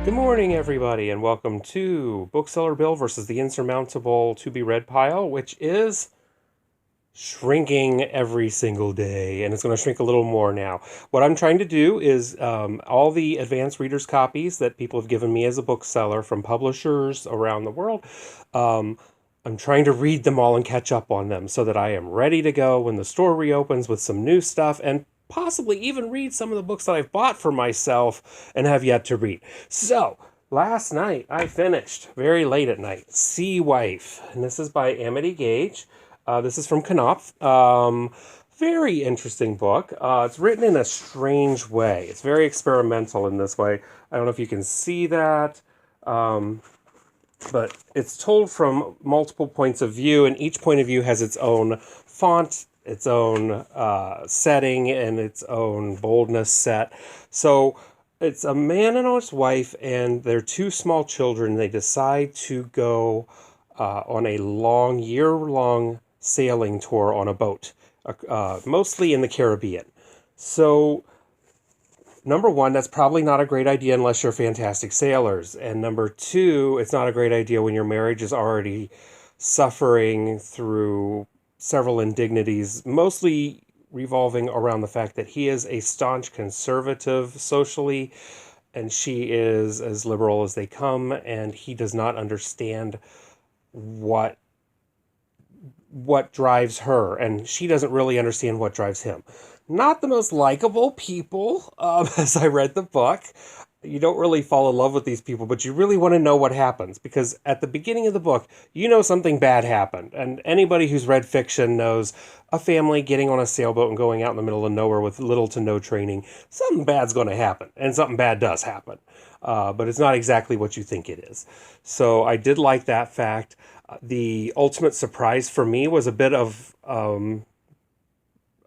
Good morning, everybody, and welcome to Bookseller Bill versus the Insurmountable to-be-read pile, which is shrinking every single day, and it's going to shrink a little more now. What I'm trying to do is all the advanced readers copies that people have given me as a bookseller from publishers around the world, I'm trying to read them all and catch up on them so that I am ready to go when the store reopens with some new stuff and possibly even read some of the books that I've bought for myself and have yet to read. So, last night I finished, very late at night, Sea Wife, and this is by Amity Gage. This is from Knopf. Very interesting book. It's written in a strange way. It's very experimental in this way. I don't know if you can see that. But it's told from multiple points of view, and each point of view has its own font, its own setting, and its own boldness set. So it's a man and his wife and their two small children. They decide to go on a year-long sailing tour on a boat, mostly in the Caribbean. So number one, that's probably not a great idea unless you're fantastic sailors. And number two, it's not a great idea when your marriage is already suffering through several indignities, mostly revolving around the fact that he is a staunch conservative socially, and she is as liberal as they come, and he does not understand what drives her, and she doesn't really understand what drives him. Not the most likable people, as I read the book. You don't really fall in love with these people, but you really want to know what happens, because at the beginning of the book, you know something bad happened. And anybody who's read fiction knows a family getting on a sailboat and going out in the middle of nowhere with little to no training, something bad's going to happen, and something bad does happen. But it's not exactly what you think it is. So I did like that fact. The ultimate surprise for me was a bit of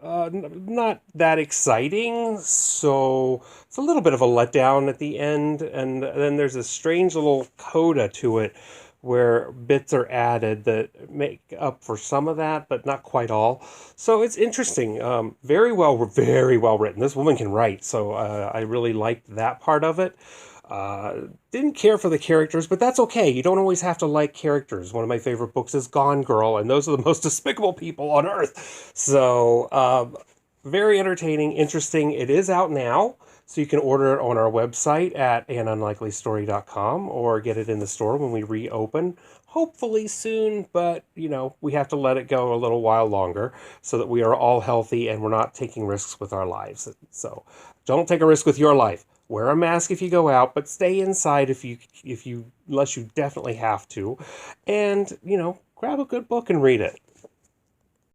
not that exciting, so it's a little bit of a letdown at the end, and then there's a strange little coda to it where bits are added that make up for some of that, but not quite all. So it's interesting. Very well written. This woman can write, so I really liked that part of it. Didn't care for the characters, but that's okay. You don't always have to like characters. One of my favorite books is Gone Girl, and those are the most despicable people on earth. So, very entertaining, interesting. It is out now, so you can order it on our website at anunlikelystory.com or get it in the store when we reopen. Hopefully soon, but, we have to let it go a little while longer so that we are all healthy and we're not taking risks with our lives. So, don't take a risk with your life. Wear a mask if you go out, but stay inside unless you definitely have to. And, grab a good book and read it.